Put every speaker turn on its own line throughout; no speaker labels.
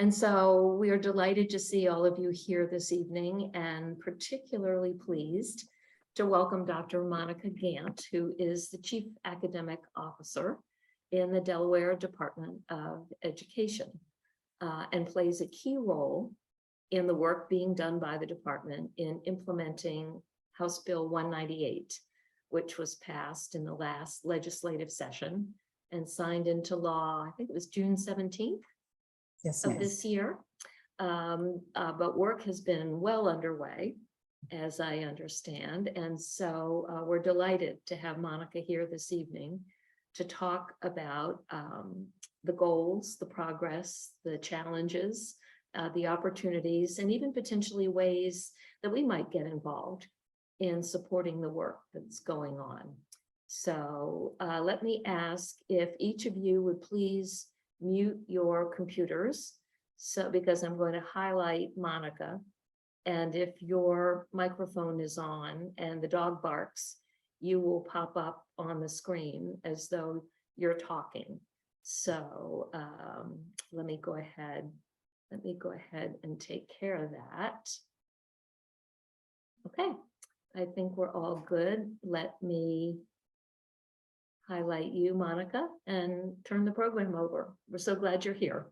And so we are delighted to see all of you here this evening, and particularly pleased to welcome Dr. Monica Gant, who is the Chief Academic Officer in the Delaware Department of Education, and plays a key role in the work being done by the department in implementing House Bill 198, which was passed in the last legislative session and signed into law, I think it was June 17th.
Yes,
of this year. But work has been well underway, as I understand. And so we're delighted to have Monica here this evening to talk about the goals, the progress, the challenges, the opportunities, and even potentially ways that we might get involved in supporting the work that's going on. So let me ask if each of you would please mute your computers, because I'm going to highlight Monica, and if your microphone is on and the dog barks, you will pop up on the screen as though you're talking. So let me go ahead and take care of that. Okay, I think we're all good. Let me highlight you, Monica, and turn the program over. We're so glad you're here.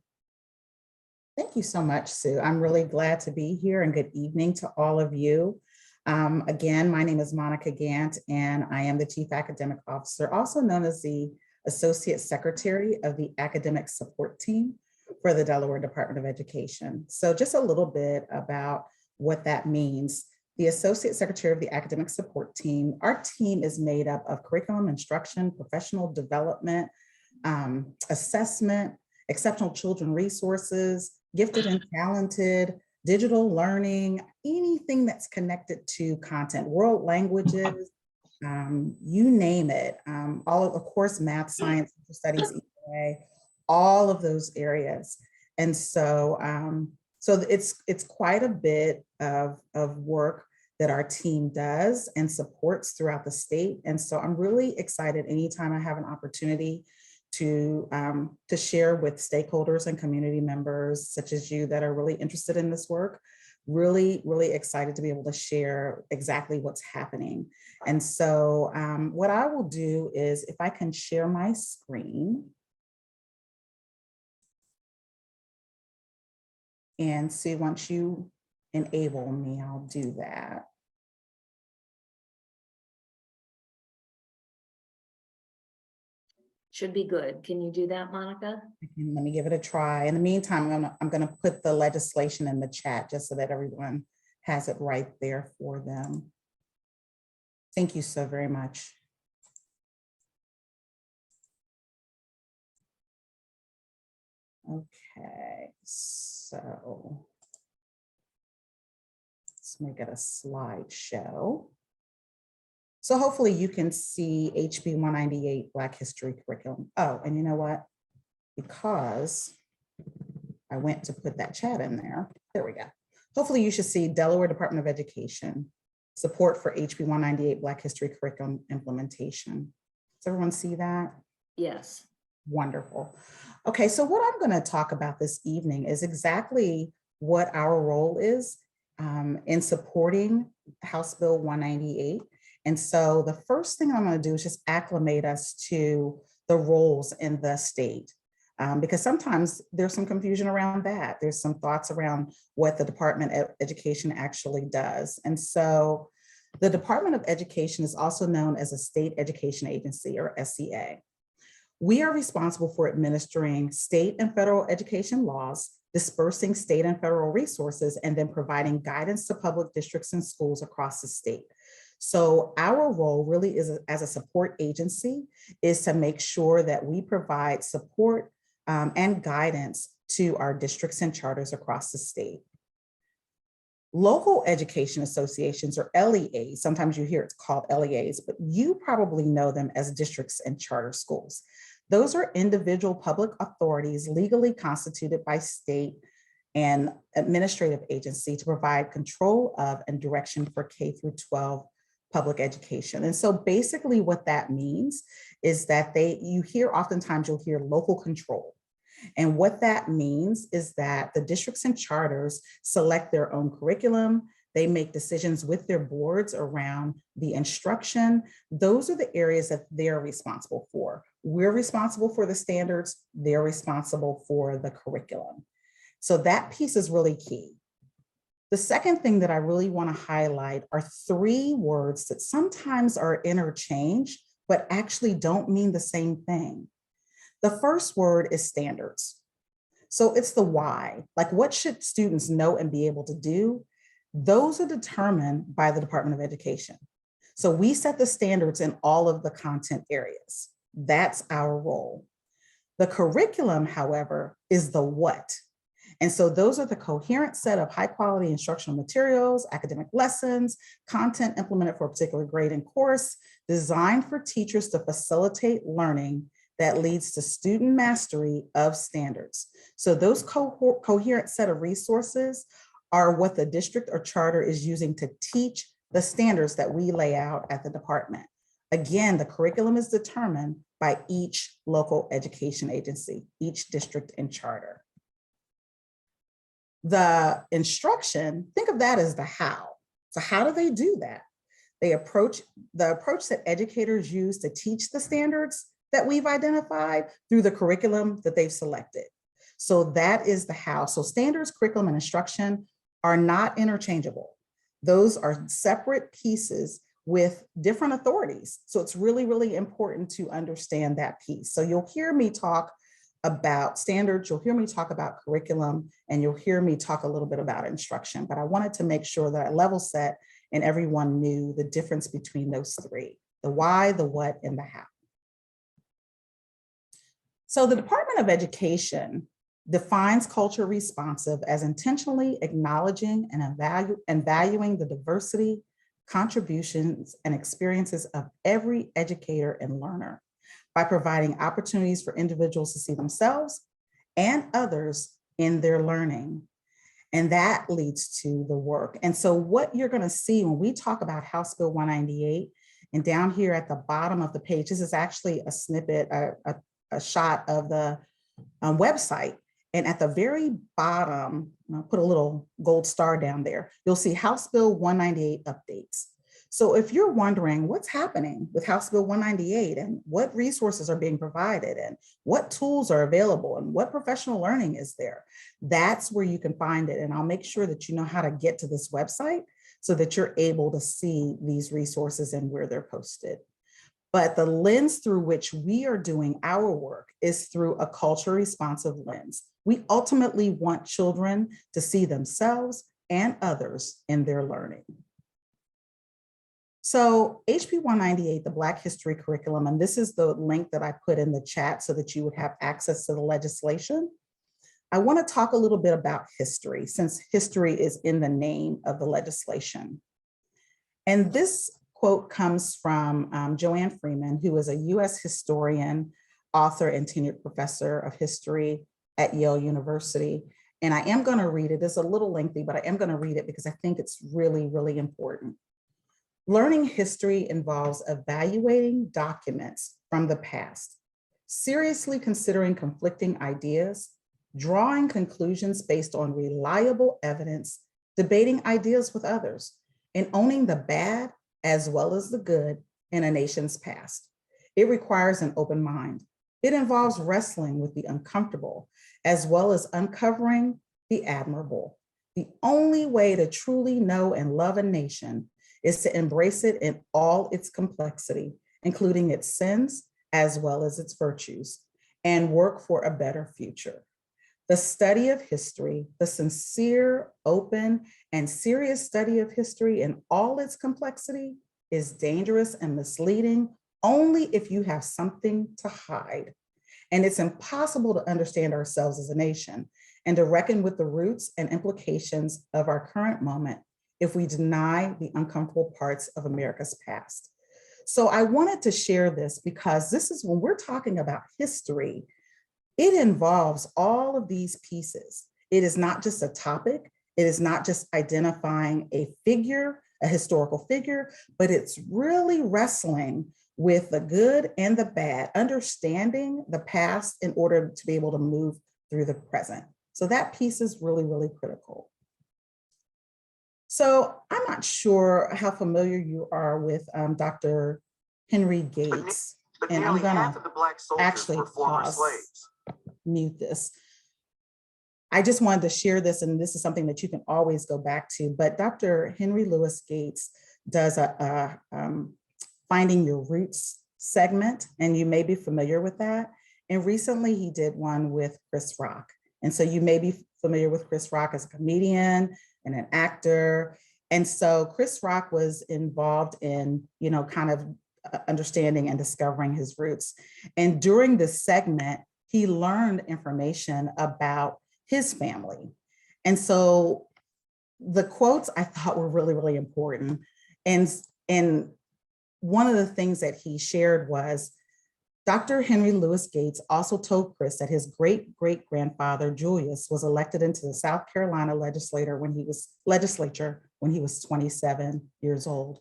Thank you so much, Sue. I'm really glad to be here, and good evening to all of you. Again, my name is Monica Gant, and I am the Chief Academic Officer, also known as the Associate Secretary of the Academic Support Team for the Delaware Department of Education. So just a little bit about what that means. The Associate Secretary of the Academic Support Team, our team is made up of curriculum instruction, professional development, assessment, exceptional children resources, gifted and talented, digital learning, anything that's connected to content, world languages, you name it. Of course, math, science, studies, EA, all of those areas. And so, it's quite a bit of work that our team does and supports throughout the state. And so I'm really excited anytime I have an opportunity to share with stakeholders and community members such as you that are really interested in this work. Really, really excited to be able to share exactly what's happening. And so what I will do is, if I can share my screen. And see, once you enable me, I'll do that.
Should be good. Can you do that, Monica?
Let me give it a try. In the meantime, I'm gonna put the legislation in the chat just so that everyone has it right there for them. Thank you so very much. Okay, so let's make it a slideshow. So hopefully you can see HB 198 Black History curriculum. Oh, and you know what? Because I went to put that chat in there. There we go. Hopefully you should see Delaware Department of Education support for HB 198 Black History curriculum implementation. Does everyone see that?
Yes.
Wonderful. Okay, so what I'm going to talk about this evening is exactly what our role is in supporting House Bill 198. And so the first thing I'm going to do is just acclimate us to the roles in the state, because sometimes there's some confusion around that. There's some thoughts around what the Department of Education actually does. And so the Department of Education is also known as a state education agency, or SEA. We are responsible for administering state and federal education laws, dispersing state and federal resources, and then providing guidance to public districts and schools across the state. So our role really is, as a support agency, is to make sure that we provide support and guidance to our districts and charters across the state. Local education associations, or LEAs, sometimes you hear it's called LEAs, but you probably know them as districts and charter schools. Those are individual public authorities legally constituted by state and administrative agency to provide control of and direction for K through 12 public education. And so basically what that means is that oftentimes you'll hear local control. And what that means is that the districts and charters select their own curriculum. They make decisions with their boards around the instruction. Those are the areas that they're responsible for. We're responsible for the standards. They're responsible for the curriculum. So that piece is really key. The second thing that I really want to highlight are three words that sometimes are interchanged, but actually don't mean the same thing. The first word is standards. So it's the why, like what should students know and be able to do? Those are determined by the Department of Education. So we set the standards in all of the content areas. That's our role. The curriculum, however, is the what. And so those are the coherent set of high quality instructional materials, academic lessons, content implemented for a particular grade and course, designed for teachers to facilitate learning that leads to student mastery of standards. So those coherent set of resources are what the district or charter is using to teach the standards that we lay out at the department. Again, the curriculum is determined by each local education agency, each district and charter. The instruction, think of that as the how. So how do they do that? The approach that educators use to teach the standards that we've identified through the curriculum that they've selected. So that is the how. So standards, curriculum, and instruction are not interchangeable. Those are separate pieces with different authorities. So it's really, really important to understand that piece. So you'll hear me talk about standards, you'll hear me talk about curriculum, and you'll hear me talk a little bit about instruction, but I wanted to make sure that I level set and everyone knew the difference between those three, the why, the what, and the how. So the Department of Education defines culture responsive as intentionally acknowledging and valuing the diversity, contributions, and experiences of every educator and learner by providing opportunities for individuals to see themselves and others in their learning. And that leads to the work. And so what you're going to see when we talk about House Bill 198, and down here at the bottom of the page, this is actually a snippet, a shot of the website. And at the very bottom, I'll put a little gold star down there, you'll see House Bill 198 updates. So if you're wondering what's happening with House Bill 198 and what resources are being provided and what tools are available and what professional learning is there, that's where you can find it. And I'll make sure that you know how to get to this website so that you're able to see these resources and where they're posted. But the lens through which we are doing our work is through a culture responsive lens. We ultimately want children to see themselves and others in their learning. So HB 198, the Black History Curriculum, and this is the link that I put in the chat so that you would have access to the legislation. I want to talk a little bit about history, since history is in the name of the legislation. And this quote comes from Joanne Freeman, who is a US historian, author, and tenured professor of history at Yale University. And I am going to read it. It's a little lengthy, but I am going to read it because I think it's really, really important. Learning history involves evaluating documents from the past, seriously considering conflicting ideas, drawing conclusions based on reliable evidence, debating ideas with others, and owning the bad as well as the good in a nation's past. It requires an open mind. It involves wrestling with the uncomfortable, as well as uncovering the admirable. The only way to truly know and love a nation is to embrace it in all its complexity, including its sins as well as its virtues, and work for a better future. The study of history, the sincere, open, and serious study of history in all its complexity is dangerous and misleading only if you have something to hide. And it's impossible to understand ourselves as a nation and to reckon with the roots and implications of our current moment if we deny the uncomfortable parts of America's past. So I wanted to share this because this is when we're talking about history, it involves all of these pieces. It is not just a topic. It is not just identifying a figure, a historical figure, but it's really wrestling with the good and the bad, understanding the past in order to be able to move through the present. So that piece is really, really critical. So I'm not sure how familiar you are with Dr. Henry Gates.
But
And I'm
nearly
gonna
half of the Black soldiers
actually
were former
pause,
slaves.
mute this. I just wanted to share this, and this is something that you can always go back to, but Dr. Henry Louis Gates does a Finding Your Roots segment, and you may be familiar with that. And recently he did one with Chris Rock. And so you may be familiar with Chris Rock as a comedian and an actor. And so Chris Rock was involved in, kind of understanding and discovering his roots. And during this segment, he learned information about his family. And so the quotes I thought were really, really important. And one of the things that he shared was, Dr. Henry Louis Gates also told Chris that his great-great-grandfather, Julius, was elected into the South Carolina legislature when he was 27 years old.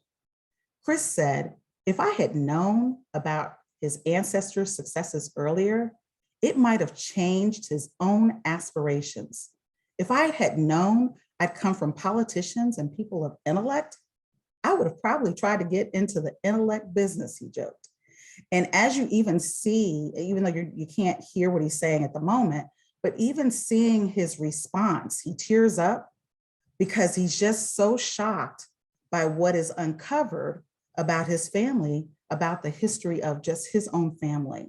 Chris said, if I had known about his ancestors' successes earlier, it might have changed his own aspirations. If I had known I'd come from politicians and people of intellect, I would have probably tried to get into the intellect business, he joked. And as you even see, even though you can't hear what he's saying at the moment, but even seeing his response, he tears up because he's just so shocked by what is uncovered about his family, about the history of just his own family.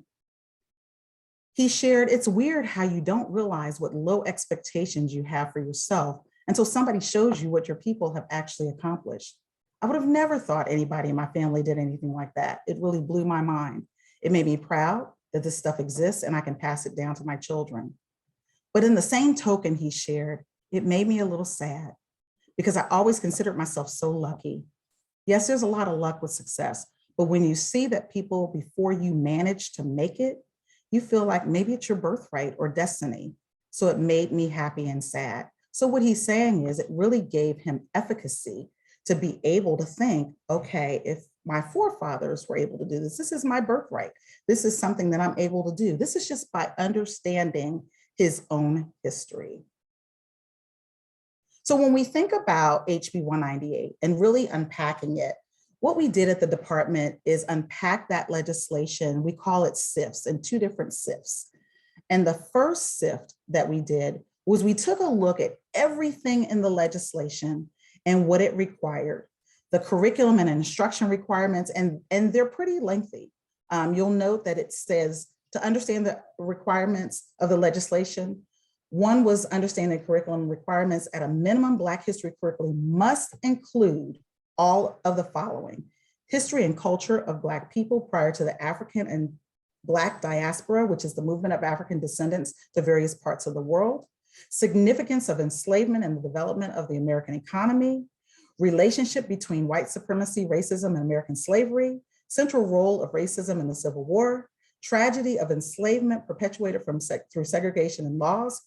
He shared, it's weird how you don't realize what low expectations you have for yourself until somebody shows you what your people have actually accomplished. I would have never thought anybody in my family did anything like that. It really blew my mind. It made me proud that this stuff exists and I can pass it down to my children. But in the same token he shared, it made me a little sad because I always considered myself so lucky. Yes, there's a lot of luck with success, but when you see that people before you manage to make it, you feel like maybe it's your birthright or destiny. So it made me happy and sad. So what he's saying is it really gave him efficacy to be able to think, okay, if my forefathers were able to do this, this is my birthright. This is something that I'm able to do. This is just by understanding his own history. So when we think about HB 198 and really unpacking it, what we did at the department is unpack that legislation. We call it SIFs, in two different SIFs. And the first SIF that we did was we took a look at everything in the legislation and what it required, the curriculum and instruction requirements, and they're pretty lengthy. You'll note that it says to understand the requirements of the legislation, one was understanding curriculum requirements at a minimum Black history curriculum must include all of the following: history and culture of Black people prior to the African and Black diaspora, which is the movement of African descendants to various parts of the world, significance of enslavement and the development of the American economy, relationship between white supremacy, racism, and American slavery, central role of racism in the Civil War, tragedy of enslavement perpetuated through segregation and laws,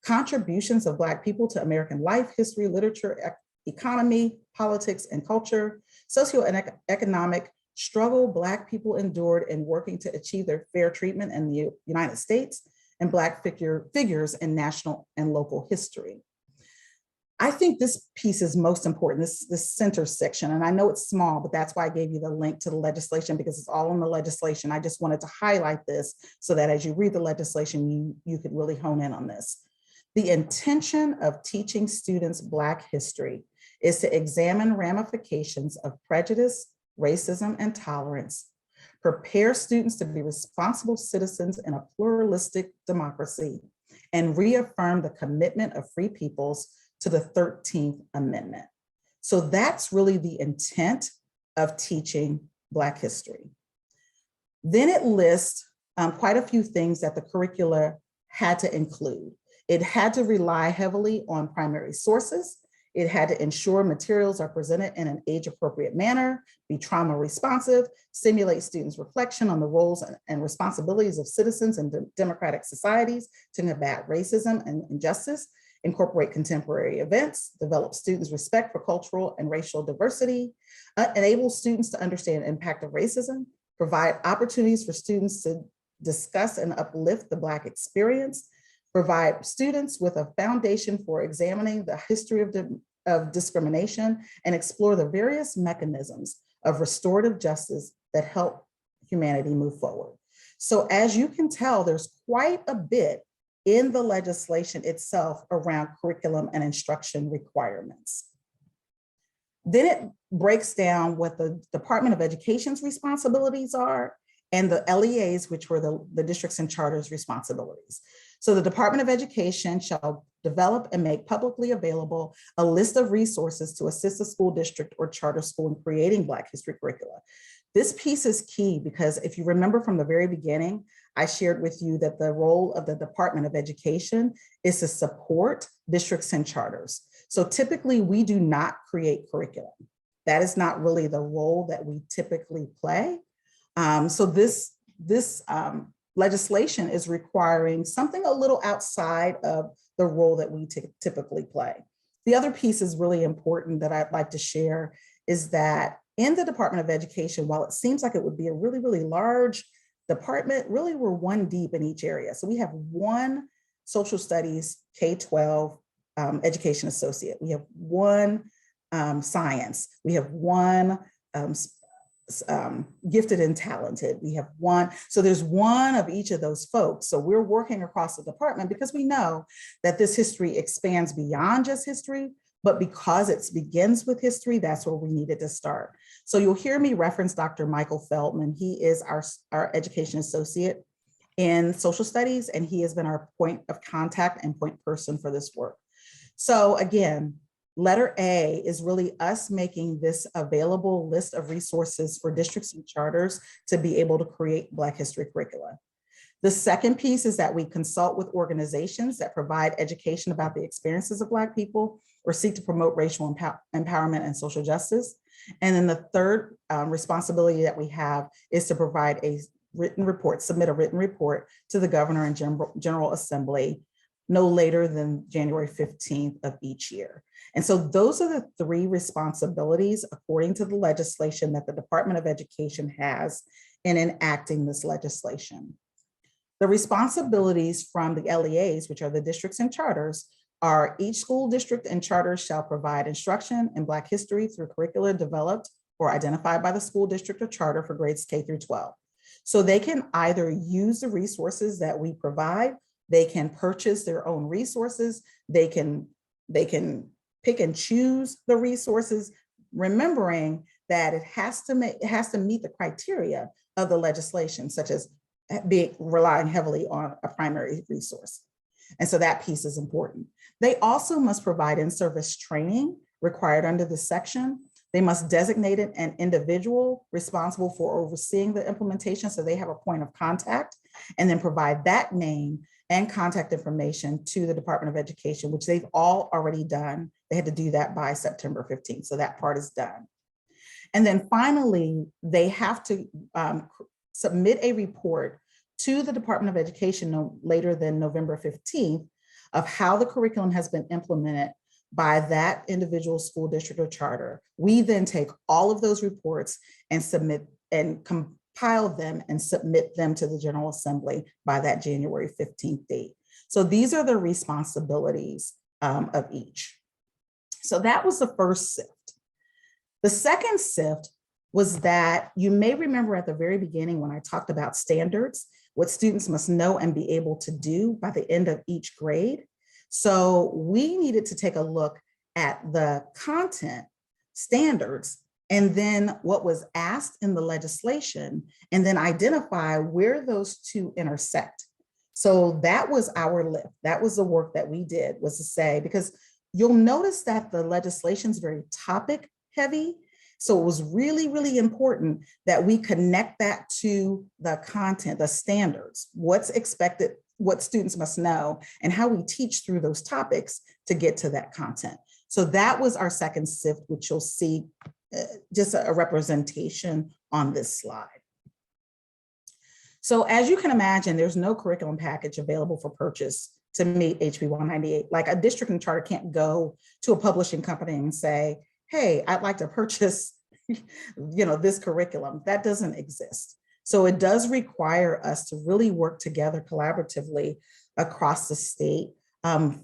contributions of Black people to American life, history, literature, economy, politics, and culture, socio and economic struggle Black people endured in working to achieve their fair treatment in the United States, and Black figures in national and local history. I think this piece is most important, this center section, and I know it's small, but that's why I gave you the link to the legislation, because it's all in the legislation. I just wanted to highlight this so that as you read the legislation, you could really hone in on this. The intention of teaching students Black history is to examine ramifications of prejudice, racism, and tolerance, prepare students to be responsible citizens in a pluralistic democracy, and reaffirm the commitment of free peoples to the 13th Amendment. So that's really the intent of teaching Black history. Then it lists quite a few things that the curricula had to include. It had to rely heavily on primary sources. It had to ensure materials are presented in an age-appropriate manner, be trauma responsive, stimulate students' reflection on the roles and responsibilities of citizens in democratic societies to combat racism and injustice, incorporate contemporary events, develop students' respect for cultural and racial diversity, enable students to understand the impact of racism, provide opportunities for students to discuss and uplift the Black experience, provide students with a foundation for examining the history of discrimination and explore the various mechanisms of restorative justice that help humanity move forward. So as you can tell, there's quite a bit in the legislation itself around curriculum and instruction requirements. Then it breaks down what the Department of Education's responsibilities are and the LEAs, which were the districts and charters responsibilities. So the Department of Education shall develop and make publicly available a list of resources to assist a school district or charter school in creating Black history curricula. This piece is key because if you remember from the very beginning, I shared with you that the role of the Department of Education is to support districts and charters. So typically we do not create curriculum. That is not really the role that we typically play. So this legislation is requiring something a little outside of the role that we typically play. The other piece is really important that I'd like to share is that in the Department of Education, while it seems like it would be a really, really large department, really we're one deep in each area. So we have one social studies K-12 education associate. We have one science. We have one gifted and talented. We have one, so there's one of each of those folks. So we're working across the department because we know that this history expands beyond just history, but because it begins with history, that's where we needed to start. So you'll hear me reference Dr. Michael Feldman. He is our education associate in social studies, and he has been our point of contact and point person for this work. So again, letter A is really us making this available list of resources for districts and charters to be able to create Black history curricula. The second piece is that we consult with organizations that provide education about the experiences of Black people or seek to promote racial empowerment and social justice. And then the third responsibility that we have is to provide a written report, submit a written report to the Governor and General Assembly no later than January 15th of each year. And so those are the three responsibilities according to the legislation that the Department of Education has in enacting this legislation. The responsibilities from the LEAs, which are the districts and charters, are each school district and charter shall provide instruction in Black history through curricula developed or identified by the school district or charter for grades K through 12. So they can either use the resources that we provide, they can purchase their own resources, they can pick and choose the resources, remembering that it has to meet the criteria of the legislation, such as relying heavily on a primary resource. And so that piece is important. They also must provide in-service training required under this section. They must designate an individual responsible for overseeing the implementation, so they have a point of contact, and then provide that name and contact information to the Department of Education, which they've all already done. They had to do that by September 15th, so that part is done. And then finally, they have to submit a report to the Department of Education no later than November 15th of how the curriculum has been implemented by that individual school district or charter. We then take all of those reports and submit and compile them and submit them to the General Assembly by that January 15th date. So these are the responsibilities of each. So that was the first SIFT. The second SIFT was that you may remember at the very beginning when I talked about standards, what students must know and be able to do by the end of each grade. So we needed to take a look at the content standards and then what was asked in the legislation, and then identify where those two intersect. So that was our lift. That was the work that we did, was to say, because you'll notice that the legislation is very topic heavy. So it was really, really important that we connect that to the content, the standards, what's expected, what students must know, and how we teach through those topics to get to that content. So that was our second SIFT, which you'll see just a representation on this slide. So as you can imagine, there's no curriculum package available for purchase to meet HB198. Like a district and charter can't go to a publishing company and say, hey, I'd like to purchase, this curriculum. That doesn't exist. So it does require us to really work together collaboratively across the state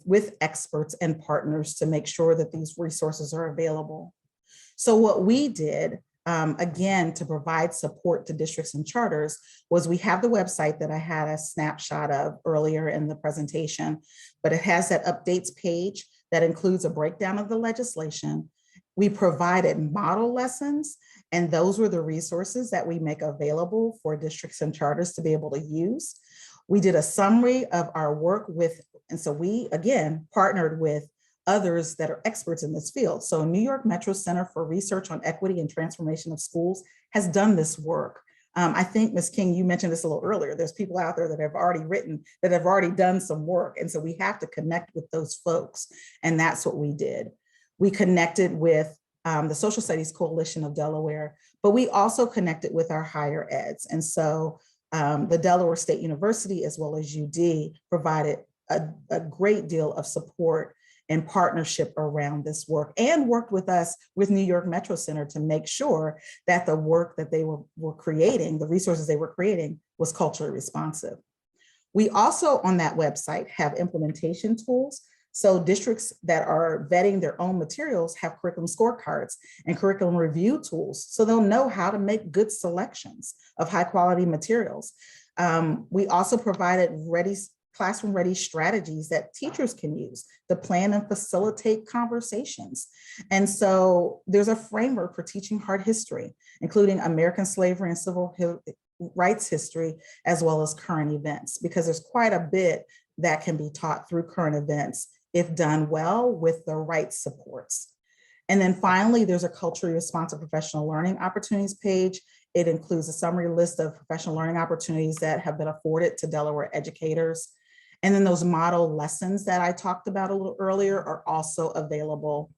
with experts and partners to make sure that these resources are available. So what we did, again, to provide support to districts and charters, was we have the website that I had a snapshot of earlier in the presentation, but it has that updates page that includes a breakdown of the legislation. We provided model lessons, and those were the resources that we make available for districts and charters to be able to use. We did a summary of our work with, and so we, again, partnered with others that are experts in this field. So New York Metro Center for Research on Equity and Transformation of Schools has done this work. I think, Ms. King, you mentioned this a little earlier. There's people out there that have already written, that have already done some work. And so we have to connect with those folks. And that's what we did. We connected with the Social Studies Coalition of Delaware, but we also connected with our higher eds. And so the Delaware State University, as well as UD, provided a great deal of support and partnership around this work, and worked with us with New York Metro Center to make sure that the work that they were creating, the resources they were creating, was culturally responsive. We also on that website have implementation tools. So districts that are vetting their own materials have curriculum scorecards and curriculum review tools, so they'll know how to make good selections of high quality materials. We also provided classroom-ready strategies that teachers can use to plan and facilitate conversations. And so there's a framework for teaching hard history, including American slavery and civil rights history, as well as current events, because there's quite a bit that can be taught through current events if done well with the right supports. And then finally, there's a culturally responsive professional learning opportunities page. It includes a summary list of professional learning opportunities that have been afforded to Delaware educators. And then those model lessons that I talked about a little earlier are also available,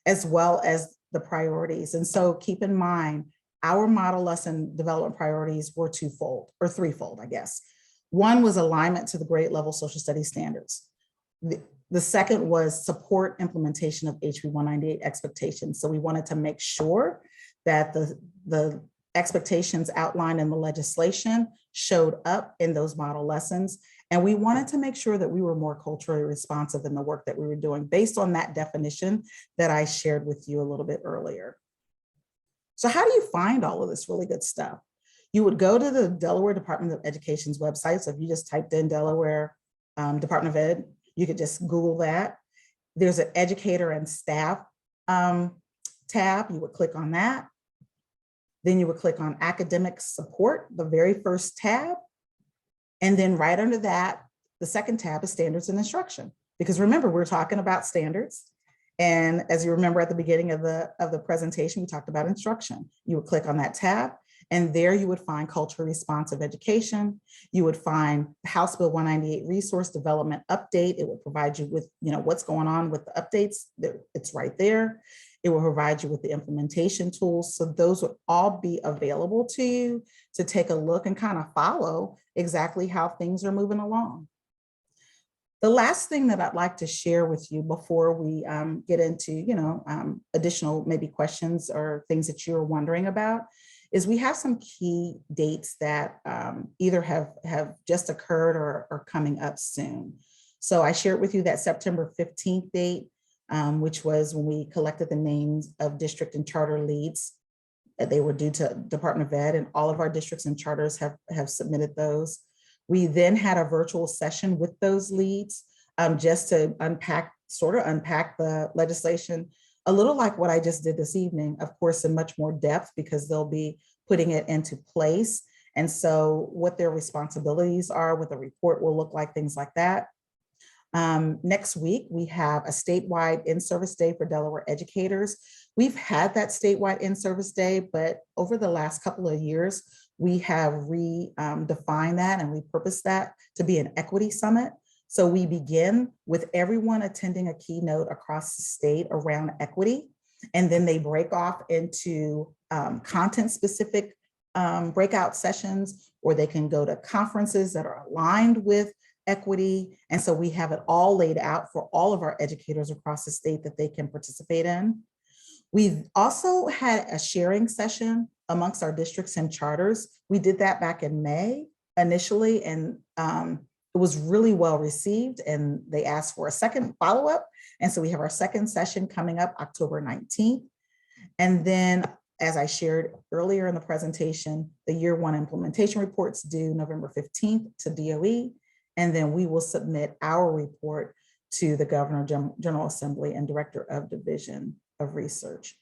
as well as the priorities. And so keep in mind, our model lesson development priorities were twofold, or threefold, I guess. One was alignment to the grade level social studies standards. The second was support implementation of HB198 expectations. So we wanted to make sure that the expectations outlined in the legislation showed up in those model lessons. And we wanted to make sure that we were more culturally responsive in the work that we were doing based on that definition that I shared with you a little bit earlier. So how do you find all of this really good stuff? You would go to the Delaware Department of Education's website. So if you just typed in Delaware Department of Ed, you could just Google that. There's an educator and staff tab. You would click on that. Then you would click on academic support, the very first tab. And then right under that, the second tab is standards and instruction. Because remember, we're talking about standards. And as you remember at the beginning of the presentation, we talked about instruction. You would click on that tab, and there you would find culturally responsive education. You would find House Bill 198 resource development update. It would provide you with, what's going on with the updates. It's right there. It will provide you with the implementation tools. So those would all be available to you to take a look and kind of follow exactly how things are moving along. The last thing that I'd like to share with you before we get into, additional maybe questions or things that you're wondering about is we have some key dates that either have just occurred or are coming up soon. So I shared with you that September 15th date, which was when we collected the names of district and charter leads. They were due to Department of Ed, and all of our districts and charters have submitted those. We then had a virtual session with those leads just to unpack the legislation, a little like what I just did this evening, of course, in much more depth because they'll be putting it into place. And so what their responsibilities are, what the report will look like, things like that. Next week, we have a statewide in-service day for Delaware educators. We've had that statewide in-service day, but over the last couple of years, we have redefined that and repurposed that to be an equity summit. So we begin with everyone attending a keynote across the state around equity, and then they break off into content-specific breakout sessions, or they can go to conferences that are aligned with equity. And so we have it all laid out for all of our educators across the state that they can participate in. We've also had a sharing session amongst our districts and charters. We did that back in May initially, and it it was really well received, and they asked for a second follow-up. And so we have our second session coming up October 19th. And then, as I shared earlier in the presentation, the year one implementation reports due November 15th to DOE. And then we will submit our report to the Governor General Assembly and Director of Division of Research.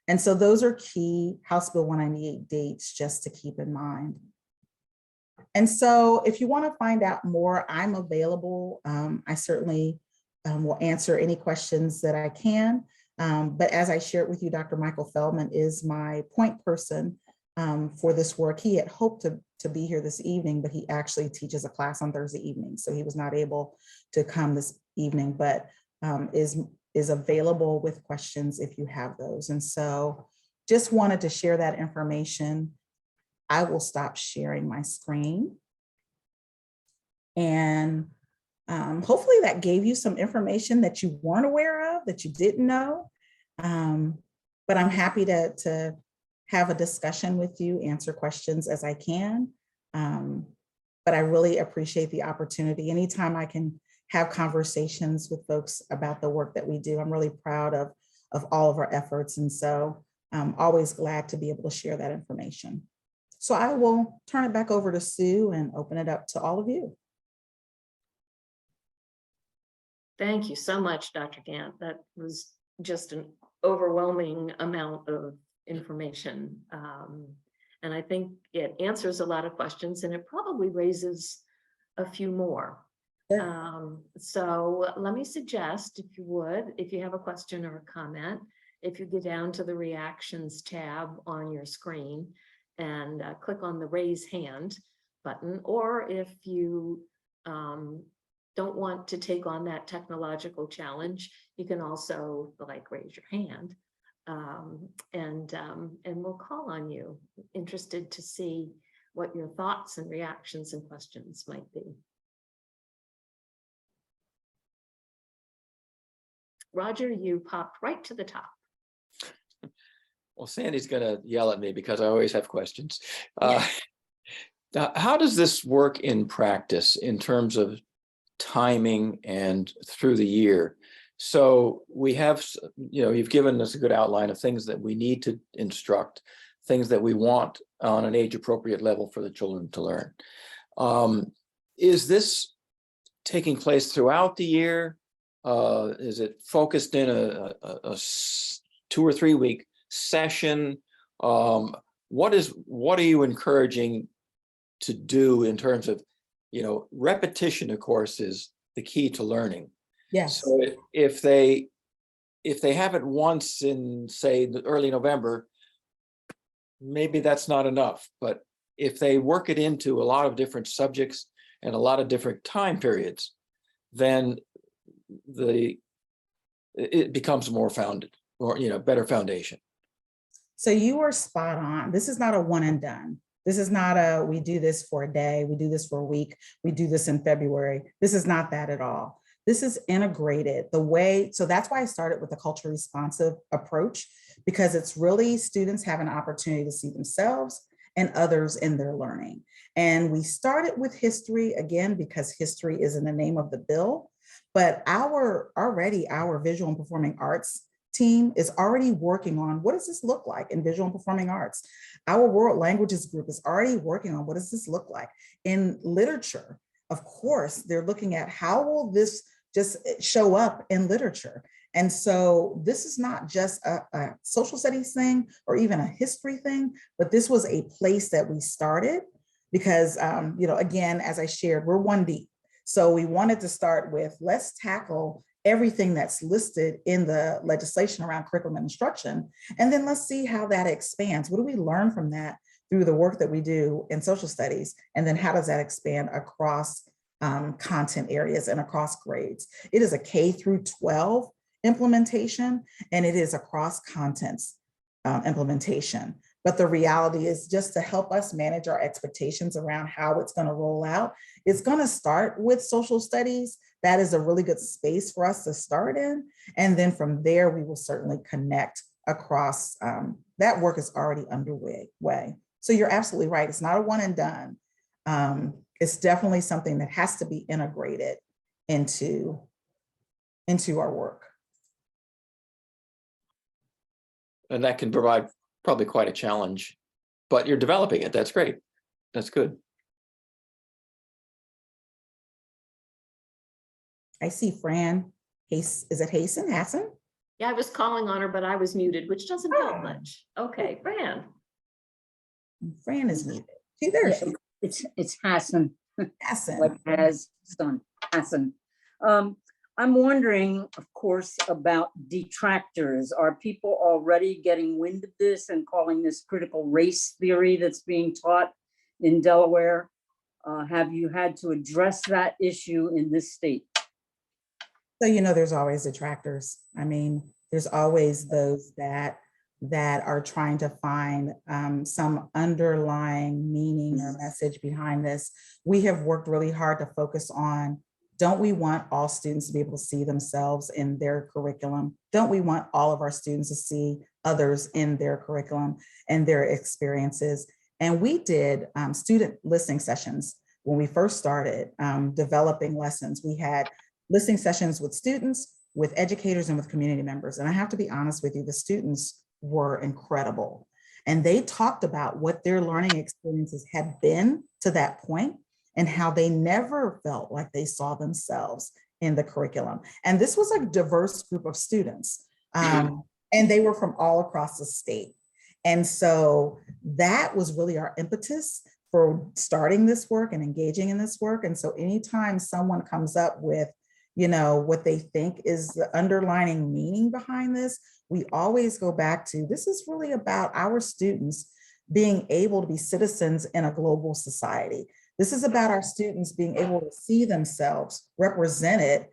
And so those are key House Bill 198 dates just to keep in mind. And so if you want to find out more, I'm available. I certainly will answer any questions that I can. But as I shared with you, Dr. Michael Feldman is my point person for this work. He had hoped to be here this evening, but he actually teaches a class on Thursday evening. So he was not able to come this evening, but is available with questions if you have those. And so just wanted to share that information. I will stop sharing my screen. And hopefully that gave you some information that you weren't aware of, that you didn't know. But I'm happy to have a discussion with you, answer questions as I can. But I really appreciate the opportunity. Anytime I can have conversations with folks about the work that we do, I'm really proud of all of our efforts. And so I'm always glad to be able to share that information. So I will turn it back over to Sue and open it up to all of you.
Thank you so much, Dr. Gant. That was just an overwhelming amount of information. And I think it answers a lot of questions, and it probably raises a few more. Yeah. So let me suggest, if you would, if you have a question or a comment, if you go down to the reactions tab on your screen and click on the raise hand button, or if you don't want to take on that technological challenge, you can also raise your hand and we'll call on you. Interested to see what your thoughts and reactions and questions might be. Roger, you popped right to the top.
Well, Sandy's going to yell at me because I always have questions.
Yeah.
How does this work in practice in terms of timing and through the year? So we have, you've given us a good outline of things that we need to instruct, things that we want on an age appropriate level for the children to learn. Is this taking place throughout the year? Is it focused in a 2 or 3 week session? What are you encouraging to do in terms of, repetition, of course, is the key to learning.
Yes.
So if they have it once in, say, the early November, maybe that's not enough. But if they work it into a lot of different subjects and a lot of different time periods, then it becomes more founded, or better foundation.
So you are spot on. This is not a one and done. This is not we do this for a day, we do this for a week, we do this in February. This is not that at all. This is integrated the way, so that's why I started with the culturally responsive approach, because it's really students have an opportunity to see themselves and others in their learning. And we started with history, again, because history is in the name of the bill, but our visual and performing arts team is already working on what does this look like in visual and performing arts. Our world languages group is already working on what does this look like in literature. Of course, they're looking at how will this just show up in literature. And so this is not just a social studies thing or even a history thing, but this was a place that we started because, again, as I shared, we're one deep. So we wanted to start with, let's tackle everything that's listed in the legislation around curriculum and instruction. And then let's see how that expands. What do we learn from that through the work that we do in social studies? And then how does that expand across content areas and across grades? It is a K through 12 implementation, and it is across contents implementation. But the reality is, just to help us manage our expectations around how it's going to roll out, it's going to start with social studies. That is a really good space for us to start in. And then from there, we will certainly connect across. That work is already underway. So you're absolutely right. It's not a one and done. It's definitely something that has to be integrated into our work.
And that can provide probably quite a challenge, but you're developing it. That's great. That's good.
I see Fran. Is it Hassan?
Yeah, I was calling on her, but I was muted, which doesn't help much. Okay, Fran.
Fran is muted. See, there she
It's Hassan,
Hassan.
like as son, Hassan. I'm wondering, of course, about detractors. Are people already getting wind of this and calling this critical race theory that's being taught in Delaware? Have you had to address that issue in this state?
So, there's always detractors. I mean, there's always those that are trying to find some underlying meaning or message behind this. We have worked really hard to focus on, don't we want all students to be able to see themselves in their curriculum? Don't we want all of our students to see others in their curriculum and their experiences? And we did student listening sessions when we first started developing lessons. We had listening sessions with students, with educators, and with community members. And I have to be honest with you, the students were incredible. And they talked about what their learning experiences had been to that point and how they never felt like they saw themselves in the curriculum. And this was a diverse group of students. And they were from all across the state. And so that was really our impetus for starting this work and engaging in this work. And so anytime someone comes up with, what they think is the underlying meaning behind this, we always go back to, this is really about our students being able to be citizens in a global society. This is about our students being able to see themselves represented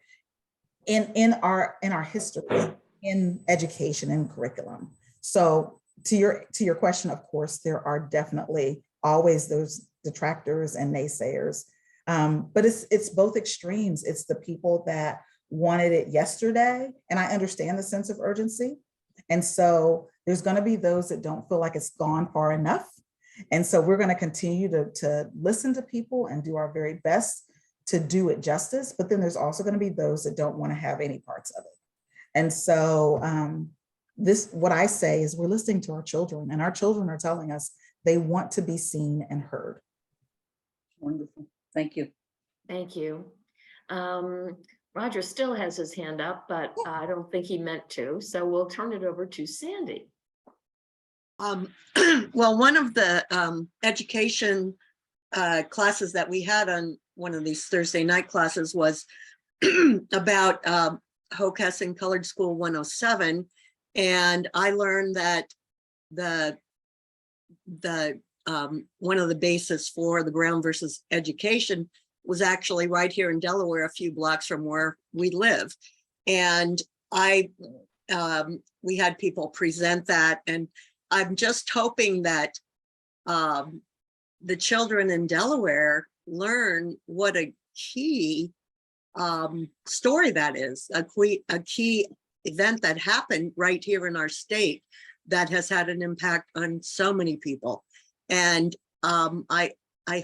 in our history, in education and curriculum. So to your question, of course, there are definitely always those detractors and naysayers. But it's both extremes. It's the people that wanted it yesterday, and I understand the sense of urgency. And so there's going to be those that don't feel like it's gone far enough. And so we're going to continue to listen to people and do our very best to do it justice. But then there's also going to be those that don't want to have any parts of it. And so what I say is we're listening to our children, and our children are telling us they want to be seen and heard.
Wonderful. Thank you.
Thank you. Roger still has his hand up, but I don't think he meant to. So we'll turn it over to Sandy.
Well, one of the education classes that we had on one of these Thursday night classes was about Hockessin Colored School 107. And I learned that one of the bases for the Brown versus Education was actually right here in Delaware, a few blocks from where we live. And we had people present that, and I'm just hoping that the children in Delaware learn what a key story that is, a key event that happened right here in our state that has had an impact on so many people. And I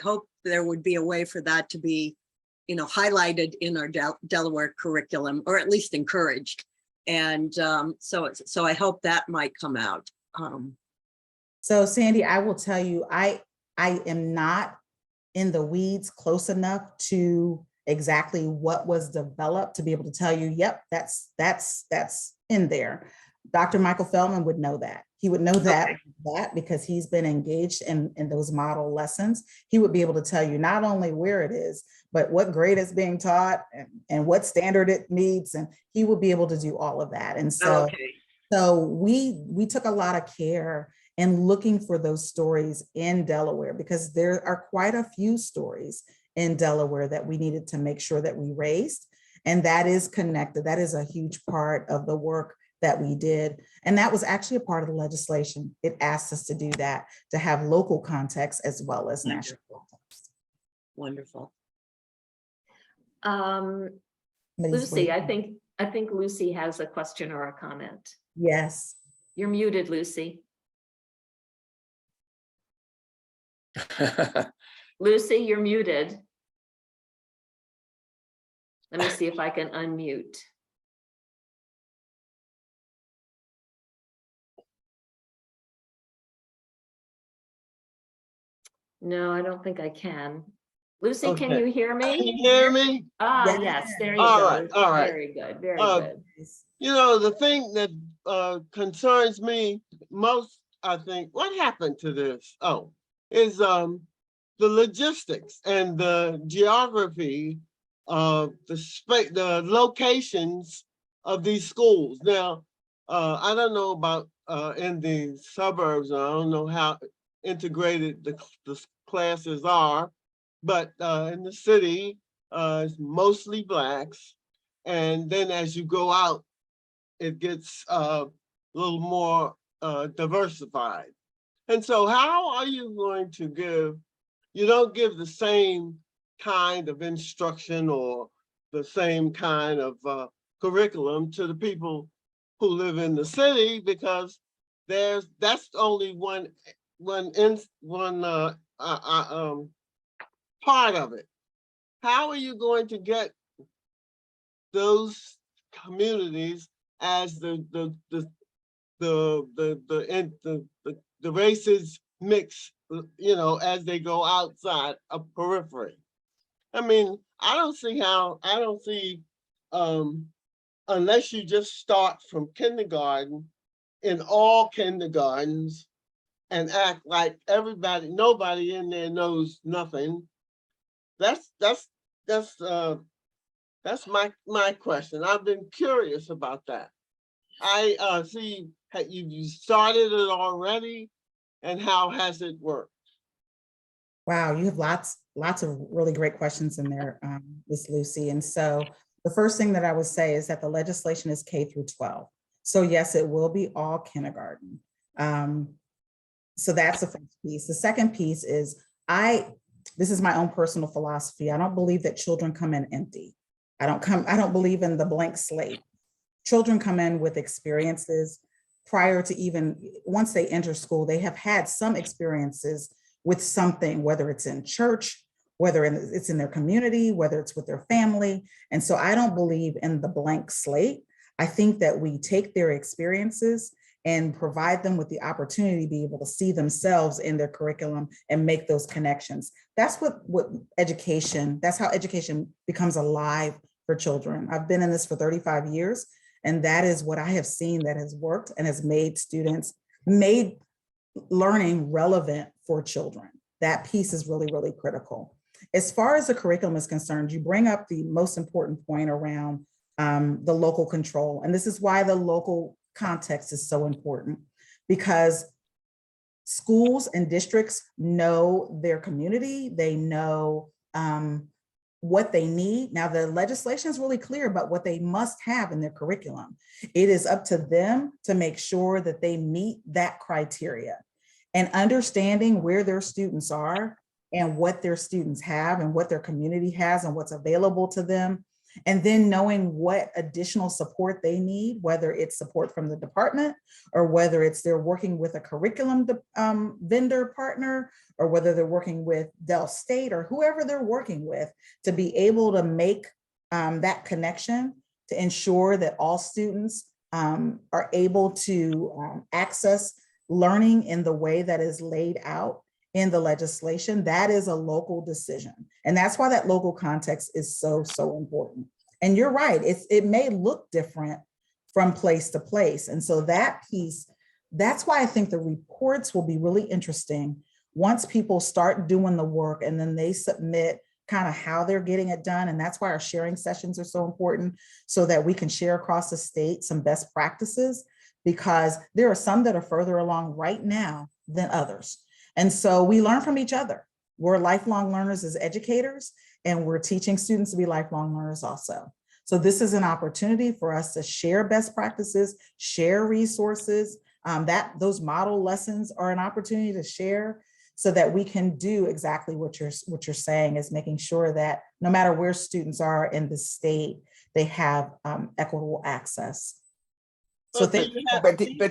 hope there would be a way for that to be, highlighted in our Delaware curriculum, or at least encouraged. And so I hope that might come out.
So Sandy, I will tell you, I am not in the weeds close enough to exactly what was developed to be able to tell you, yep, that's in there. Dr. Michael Feldman would know that. He would know that because he's been engaged in those model lessons. He would be able to tell you not only where it is, but what grade is being taught and what standard it meets. And he would be able to do all of that. And so, so we took a lot of care in looking for those stories in Delaware, because there are quite a few stories in Delaware that we needed to make sure that we raised. And that is connected. That is a huge part of the work that we did. And that was actually a part of the legislation. It asked us to do that, to have local context as well as national context.
Wonderful.
Lucy, I think Lucy has a question or a comment.
Yes.
You're muted, Lucy. Lucy, you're muted. Let me see if I can unmute. No, I don't think I can. Lucy, can
Okay.
you hear
Can
me?
you hear me?
Ah,
Yes.
yes, there you
All
go.
right, all right.
Very good, very
Uh,
good.
You know, the thing that concerns me most, I think, what happened to this? Oh, is the logistics and the geography of the locations of these schools. Now, I don't know about in the suburbs, and I don't know how integrated the classes are, but in the city, it's mostly Blacks. And then as you go out, it gets a little more diversified. And so how are you going to you don't give the same kind of instruction or the same kind of curriculum to the people who live in the city, because that's only one part of it. How are you going to get those communities as the races mix, you know, as they go outside of periphery? I mean, I don't see unless you just start from kindergarten in all kindergartens and act like nobody in there knows nothing. That's my question. I've been curious about that. I see you started it already, and how has it worked?
Wow, you have lots of really great questions in there, Ms. Lucy. And so the first thing that I would say is that the legislation is K through 12. So yes, it will be all kindergarten. So that's the first piece. The second piece is this is my own personal philosophy. I don't believe that children come in empty. I don't believe in the blank slate. Children come in with experiences prior to once they enter school, they have had some experiences with something, whether it's in church, whether it's in their community, whether it's with their family. And so I don't believe in the blank slate. I think that we take their experiences and provide them with the opportunity to be able to see themselves in their curriculum and make those connections. That's that's how education becomes alive for children. I've been in this for 35 years, and that is what I have seen that has worked and has made learning relevant for children. That piece is really, really critical. As far as the curriculum is concerned, you bring up the most important point around the local control. And this is why the local context is so important, because schools and districts know their community, they know what they need. Now, the legislation is really clear about what they must have in their curriculum. It is up to them to make sure that they meet that criteria, and understanding where their students are and what their students have and what their community has and what's available to them. And then knowing what additional support they need, whether it's support from the department or whether it's they're working with a curriculum vendor partner, or whether they're working with Del State or whoever they're working with, to be able to make that connection to ensure that all students are able to access learning in the way that is laid out in the legislation. That is a local decision. And that's why that local context is so, so important. And you're right, it may look different from place to place. And so that piece, that's why I think the reports will be really interesting once people start doing the work and then they submit kind of how they're getting it done. And that's why our sharing sessions are so important, so that we can share across the state some best practices, because there are some that are further along right now than others. And so we learn from each other. We're lifelong learners as educators, and we're teaching students to be lifelong learners also. So this is an opportunity for us to share best practices, share resources, those model lessons are an opportunity to share, so that we can do exactly what you're saying, is making sure that no matter where students are in the state, they have equitable access. So
but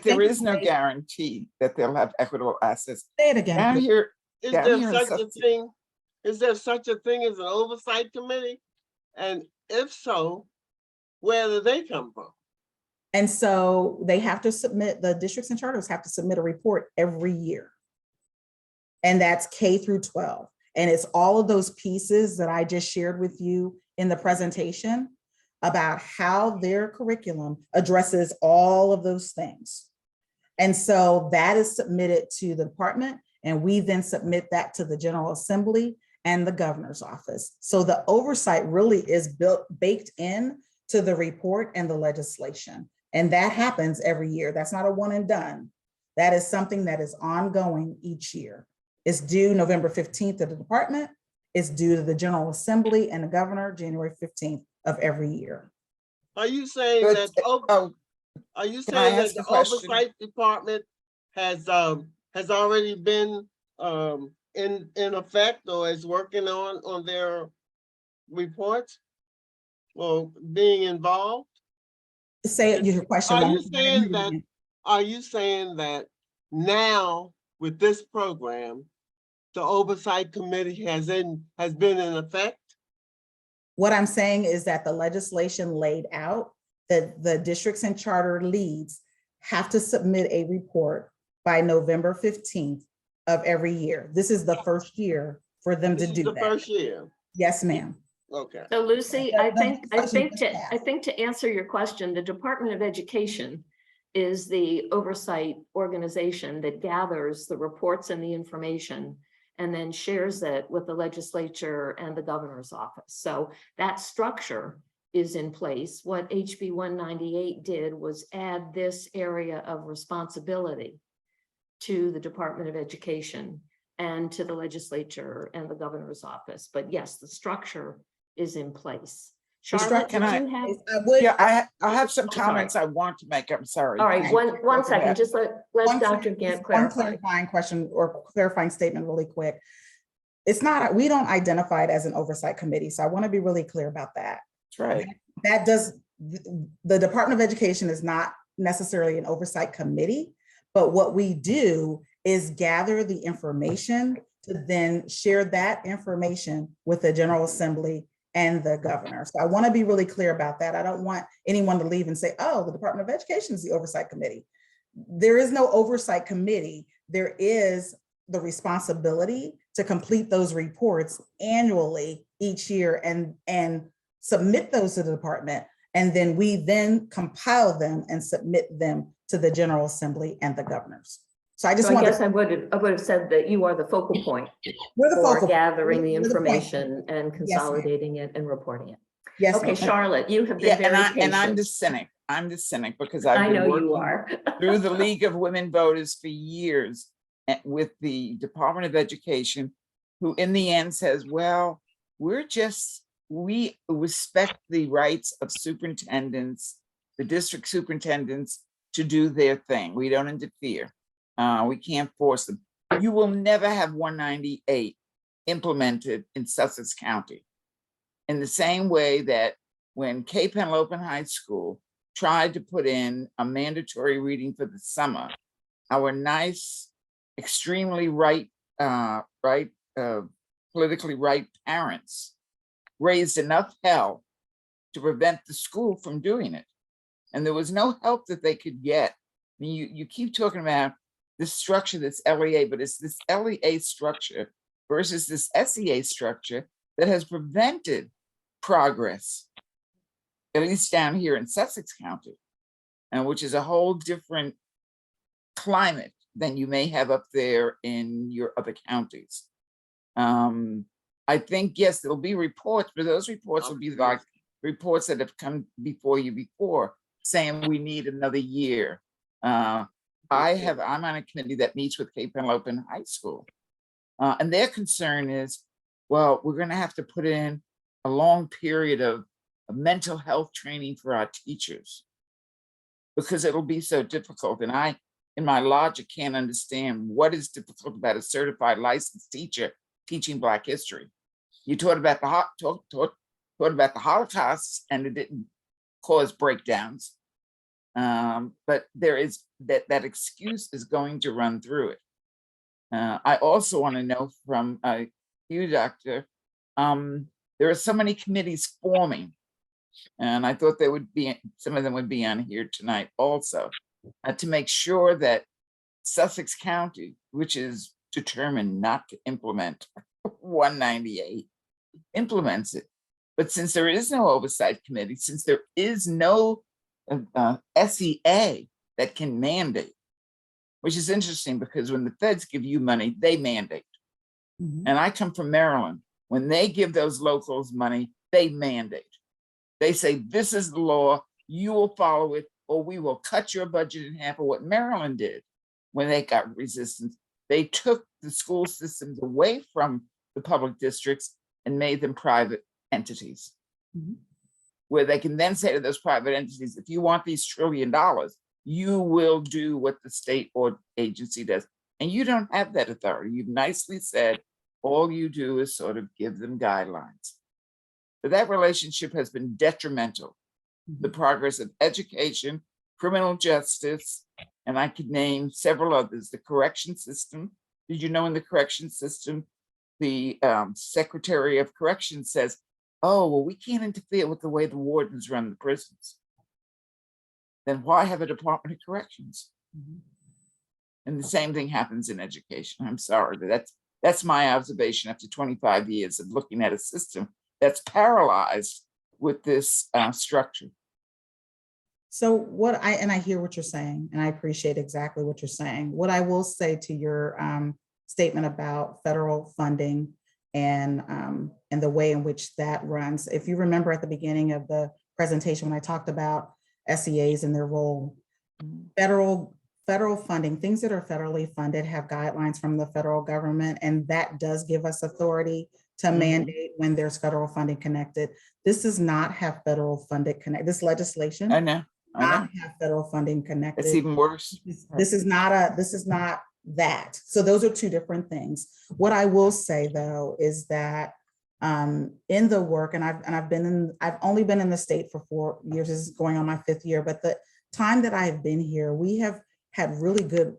there is no guarantee that they'll have equitable access.
Say it again.
Down here,
Is
down
there
here in
such a thing? Is there such a thing as an oversight committee? And if so, where do they come from?
And so they have to submit, the districts and charters have to submit a report every year. And that's K through 12. And it's all of those pieces that I just shared with you in the presentation about how their curriculum addresses all of those things. And so that is submitted to the department, and we then submit that to the General Assembly and the governor's office. So the oversight really is baked in to the report and the legislation. And that happens every year. That's not a one and done. That is something that is ongoing each year. It's due November 15th to the department. It's due to the General Assembly and the governor January 15th of every year.
Are you saying
But,
that,
oh,
are you
can I
saying that
ask
the
a question?
oversight department has already been in effect or is working on their reports? Or being involved?
Say your question.
Are
one
you
more time.
saying that, are you saying that now with this program, the oversight committee has been in effect?
What I'm saying is that the legislation laid out that the districts and charter leads have to submit a report by November 15th of every year. This is the first year for them to
This is
do
the
that.
first year.
Yes, ma'am.
Okay.
So Lucy,
The
I think
legislation just passed.
to answer your question, the Department of Education is the oversight organization that gathers the reports and the information and then shares it with the legislature and the governor's office. So that structure is in place. What HB 198 did was add this area of responsibility to the Department of Education and to the legislature and the governor's office. But yes, the structure is in place. Charlotte,
Can
did
I-
you have?
I would,
Yeah, I have some
Oh, sorry.
comments I want to make. I'm sorry.
All right, one second,
ahead.
just let
one
Dr. Gant
one
clarify.
clarifying question or clarifying statement really quick. It's not, we don't identify it as an oversight committee. So I want to be really clear about that.
That's right.
That does, the Department of Education is not necessarily an oversight committee, but what we do is gather the information to then share that information with the General Assembly and the governor. So I want to be really clear about that. I don't want anyone to leave and say, oh, the Department of Education is the oversight committee. There is no oversight committee. There is the responsibility to complete those reports annually each year and submit those to the department. And then we then compile them and submit them to the General Assembly and the governors. So I just
So I
want
guess
to,
I would have said that you are the focal point
we're the
for
focal.
gathering the
we're the point.
information and consolidating it and reporting it.
Yes.
Okay,
ma'am.
Charlotte, you have
Yeah,
been very
and I'm the
patient.
cynic. I'm the cynic because I've
I
been
know you
working
are.
through the League of Women Voters for years with the Department of Education, who in the end says, well, we respect the rights of superintendents, the district superintendents, to do their thing. We don't interfere. We can't force them. You will never have 198 implemented in Sussex County. In the same way that when Cape Henlopen High School tried to put in a mandatory reading for the summer, our nice, extremely politically right parents raised enough hell to prevent the school from doing it. And there was no help that they could get. I mean, you keep talking about this structure that's LEA, but it's this LEA structure versus this SEA structure that has prevented progress, at least down here in Sussex County, which is a whole different climate than you may have up there in your other counties. I think, yes, there'll be reports, but those reports will be like reports that have come before you before, saying we need another year. I'm on a committee that meets with Cape Henlopen High School. And their concern is, well, we're going to have to put in a long period of mental health training for our teachers because it'll be so difficult. And I, in my logic, can't understand what is difficult about a certified licensed teacher teaching Black history. You taught about the Holocaust and it didn't cause breakdowns. But there is that excuse is going to run through it. I also want to know from you, Doctor, there are so many committees forming And I thought they would be, some of them would be on here tonight also, to make sure that Sussex County, which is determined not to implement 198, implements it. But since there is no oversight committee, since there is no SEA that can mandate, which is interesting because when the feds give you money, they mandate.
Mhm.
And I come from Maryland. When they give those locals money, they mandate. They say, this is the law, you will follow it, or we will cut your budget in half. Of what Maryland did when they got resistance. They took the school systems away from the public districts and made them private entities.
Mhm.
Where they can then say to those private entities, if you want these $1 trillion, you will do what the state or agency does. And you don't have that authority. You've nicely said, all you do is sort of give them guidelines. But that relationship has been detrimental. The progress of education, criminal justice, and I could name several others, the correction system. Did you know in the correction system, the Secretary of Corrections says, oh, well, we can't interfere with the way the wardens run the prisons. Then why have a Department of Corrections?
Mhm.
And the same thing happens in education. I'm sorry, but that's my observation after 25 years of looking at a system that's paralyzed with this structure.
So I hear what you're saying, and I appreciate exactly what you're saying. What I will say to your statement about federal funding and the way in which that runs, if you remember at the beginning of the presentation when I talked about SEAs and their role, federal funding, things that are federally funded have guidelines from the federal government, and that does give us authority to mandate when there's federal funding connected. This does not have federal funded connect. This legislation
I know.
not have federal funding connected.
It's even worse.
This is not that. So those are two different things. What I will say though is that in the work, and I've only been in the state for 4 years. This is going on my 5th year, but the time that I've been here, we have had really good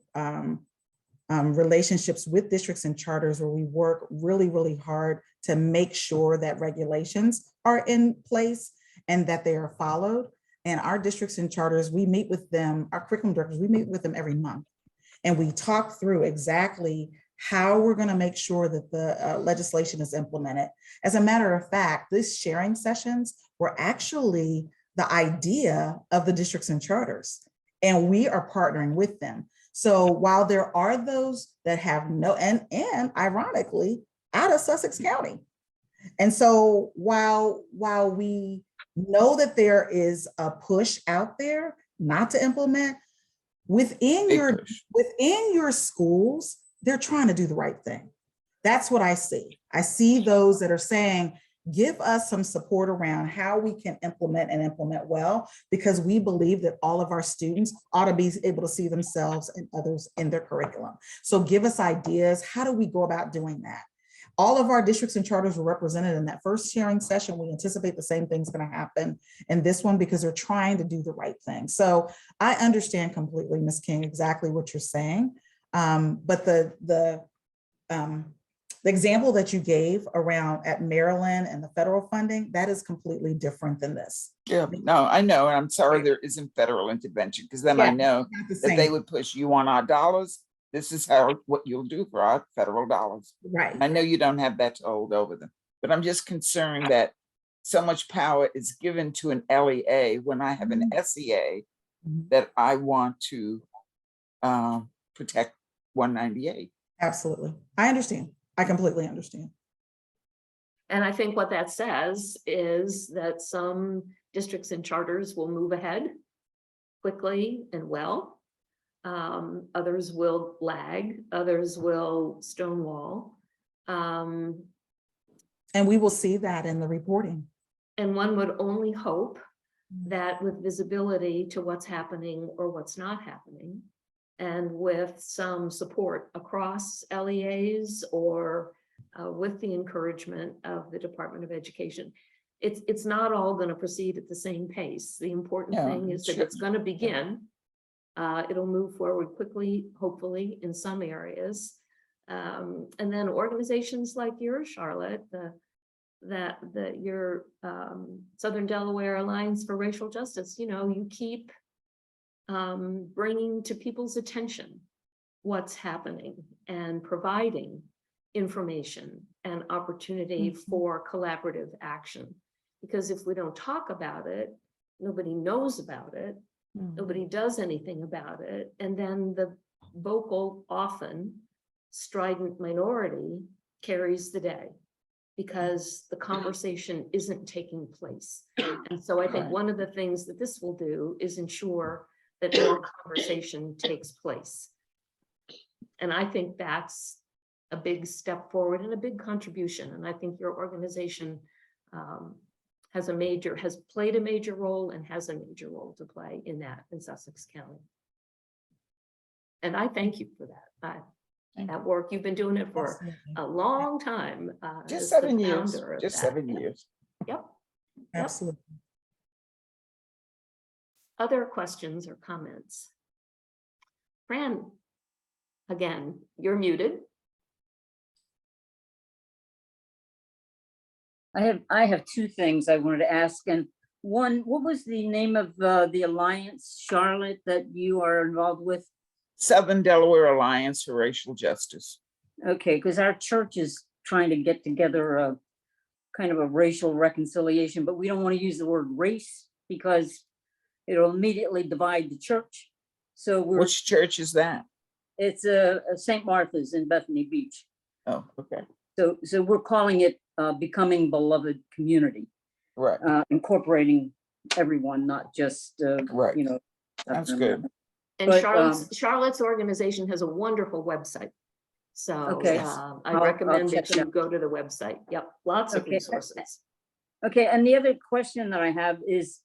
relationships with districts and charters where we work really, really hard to make sure that regulations are in place and that they are followed. And our districts and charters, we meet with them, our curriculum directors, we meet with them every month. And we talk through exactly how we're going to make sure that the legislation is implemented. As a matter of fact, these sharing sessions were actually the idea of the districts and charters, and we are partnering with them. So while there are those that have no, and ironically, out of Sussex County. And so while we know that there is a push out there not to implement, within your schools, they're trying to do the right thing. That's what I see. I see those that are saying, give us some support around how we can implement and implement well, because we believe that all of our students ought to be able to see themselves and others in their curriculum. So give us ideas. How do we go about doing that? All of our districts and charters were represented in that first sharing session. We anticipate the same thing's going to happen in this one because they're trying to do the right thing. So I understand completely, Ms. King, exactly what you're saying. But the example that you gave around at Maryland and the federal funding, that is completely different than this.
Yeah, no, I know. And I'm sorry there isn't federal intervention, because then I know that they would push, you want our dollars. This is what you'll do for our federal dollars.
Right.
And I know you don't have that to hold over them, but I'm just concerned that so much power is given to an LEA when I have an SEA that I want to protect 198.
Absolutely. I understand. I completely understand.
And I think what that says is that some districts and charters will move ahead quickly and well. Others will lag, others will stonewall.
And we will see that in the reporting.
And one would only hope that with visibility to what's happening or what's not happening, and with some support across LEAs or with the encouragement of the Department of Education, it's not all going to proceed at the same pace. The important thing is that it's going to begin. It'll move forward quickly, hopefully, in some areas. And then organizations like yours, Charlotte, the that your Southern Delaware Alliance for Racial Justice, you keep bringing to people's attention what's happening and providing information and opportunity for collaborative action. Because if we don't talk about it, nobody knows about it, nobody does anything about it, and then the vocal, often strident minority carries the day because the conversation isn't taking place. And so I think
Right.
one of the things that this will do is ensure that more conversation takes place. And I think that's a big step forward and a big contribution. And I think your organization has played a major role and has a major role to play in that in Sussex County. And I thank you for that. That work, you've been doing it for
Absolutely.
a long time.
Just
as the
7 years,
founder of
just
that.
7 years.
Yep.
Absolutely.
Other questions or comments? Fran, again, you're muted.
I have two things I wanted to ask, and one, what was the name of the alliance, Charlotte, that you are involved with?
Southern Delaware Alliance for Racial Justice.
Okay, because our church is trying to get together a kind of a racial reconciliation, but we don't want to use the word race because it'll immediately divide the church. So
Which church is that?
it's a St. Martha's in Bethany Beach.
Oh, okay,
So we're calling it Becoming Beloved Community,
right,
incorporating everyone, not just,
right.
you know.
That's good.
And
But,
Charlotte's organization has a wonderful website. So
Okay.
I
I'll
recommend
check
that
it
you
out.
go to the website. Yep, lots of
Okay.
resources.
Okay, and the other question that I have is,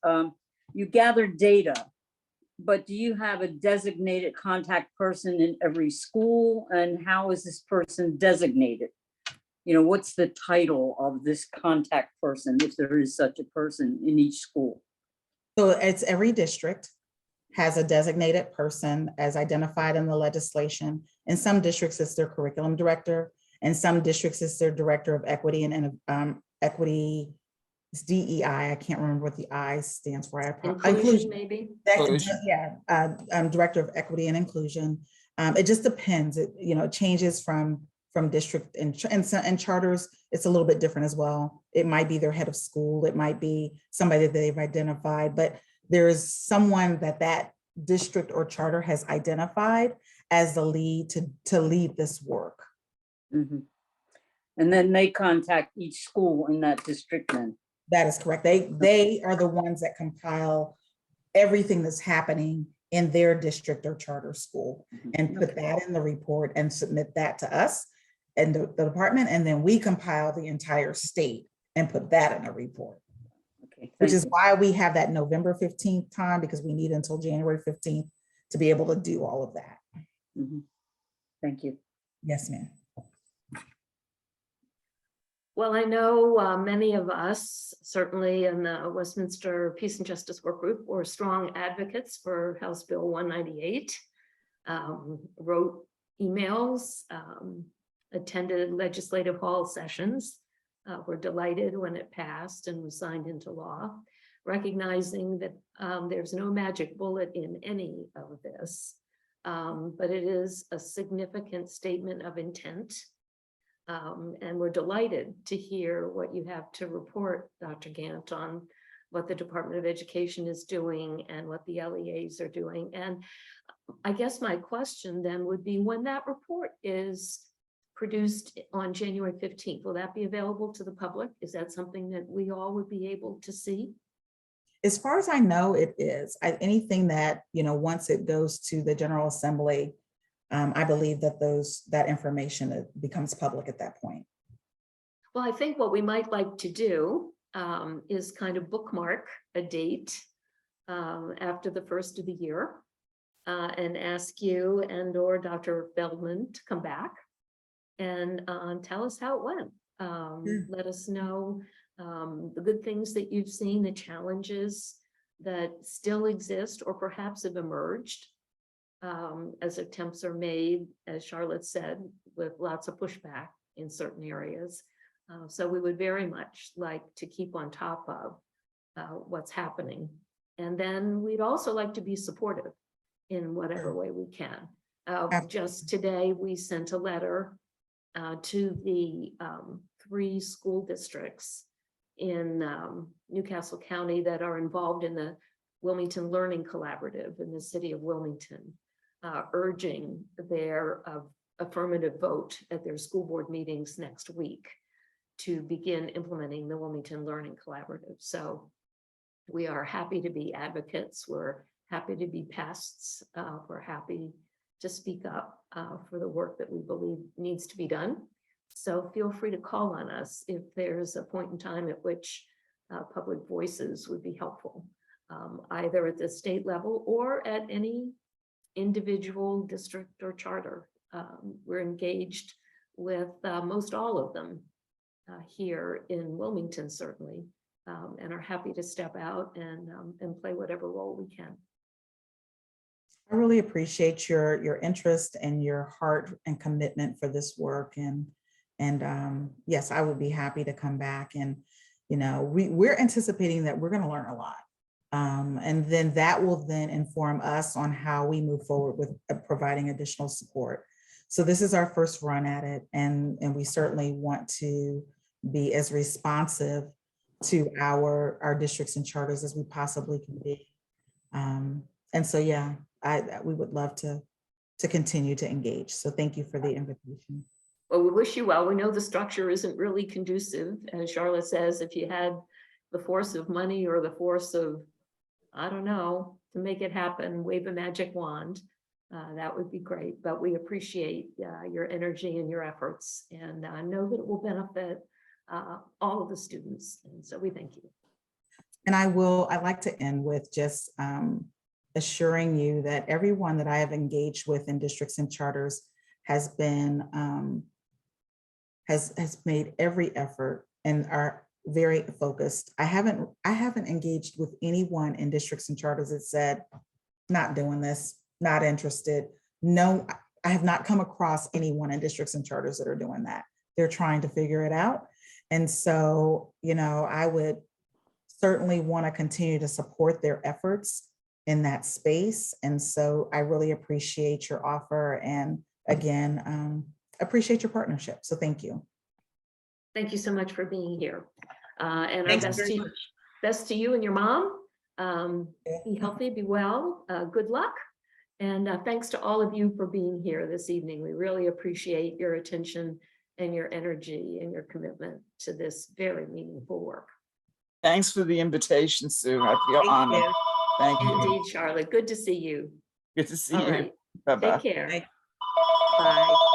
you gather data, but do you have a designated contact person in every school? And how is this person designated? You know, what's the title of this contact person, if there is such a person in each school?
So it's every district has a designated person as identified in the legislation. In some districts, it's their curriculum director. In some districts, it's their director of equity and equity. It's DEI. I can't remember what the I stands for.
Inclusion, maybe?
Inclusion.
Director of equity and inclusion. It just depends. It changes from district and charters. It's a little bit different as well. It might be their head of school. It might be somebody that they've identified, but there is someone that district or charter has identified as the lead to lead this work.
Mhm. And then they contact each school in that district then?
That is correct. They are the ones that compile everything that's happening in their district or charter school and put that in the report and submit that to us and the department. And then we compile the entire state and put that in a report.
Okay,
Which
thank
is
you.
why we have that November 15th time, because we need until January 15th to be able to do all of that.
Mhm. Thank you.
Yes, ma'am.
Well, I know many of us, certainly in the Westminster Peace and Justice Work Group, were strong advocates for House Bill 198, wrote emails, attended legislative hall sessions, were delighted when it passed and was signed into law, recognizing that there's no magic bullet in any of this, but it is a significant statement of intent. And we're delighted to hear what you have to report, Dr. Gant, on what the Department of Education is doing and what the LEAs are doing. And I guess my question then would be, when that report is produced on January 15th, will that be available to the public? Is that something that we all would be able to see?
As far as I know, it is. Anything that, once it goes to the General Assembly, I believe that that information becomes public at that point.
Well, I think what we might like to do is kind of bookmark a date after the first of the year and ask you and or Dr. Feldman to come back and tell us how it went. Let us know the good things that you've seen, the challenges that still exist or perhaps have emerged as attempts are made, as Charlotte said, with lots of pushback in certain areas. So we would very much like to keep on top of what's happening. And then we'd also like to be supportive in whatever way we can. Just today, we sent a letter to the 3 school districts in Newcastle County that are involved in the Wilmington Learning Collaborative in the city of Wilmington, urging their affirmative vote at their school board meetings next week to begin implementing the Wilmington Learning Collaborative. So we are happy to be advocates. We're happy to be pests. We're happy to speak up for the work that we believe needs to be done. So feel free to call on us if there's a point in time at which public voices would be helpful, either at the state level or at any individual district or charter. We're engaged with most all of them here in Wilmington, certainly, and are happy to step out and play whatever role we can.
I really appreciate your interest and your heart and commitment for this work. And yes, I would be happy to come back. And, you know, we're anticipating that we're going to learn a lot. And then that will then inform us on how we move forward with providing additional support. So this is our first run at it. And we certainly want to be as responsive to our districts and charters as we possibly can be. And so, yeah, we would love to continue to engage. So thank you for the invitation.
Well, we wish you well. We know the structure isn't really conducive. As Charlotte says, if you had the force of money or the force of, I don't know, to make it happen, wave a magic wand, that would be great. But we appreciate your energy and your efforts, and know that it will benefit all of the students. And so we thank you.
And I'd like to end with just assuring you that everyone that I have engaged with in districts and charters has been has made every effort and are very focused. I haven't engaged with anyone in districts and charters that said, not doing this, not interested. No, I have not come across anyone in districts and charters that are doing that. They're trying to figure it out. And so, you know, I would certainly want to continue to support their efforts in that space. And so I really appreciate your offer, and again, appreciate your partnership. So thank you.
Thank you so much for being here. And our
Thanks
best
very
to, best to you and your mom. Be healthy, be well, good luck. And thanks to all of you for being here this evening. We really appreciate your attention and your energy and your commitment to this very meaningful work.
Thanks for the invitation, Sue. I feel
Thank
honored.
you.
Thank you.
Indeed, Charlotte, good to see you.
Good to see
All
you.
right,
Bye-bye.
take care.
Bye.
Bye.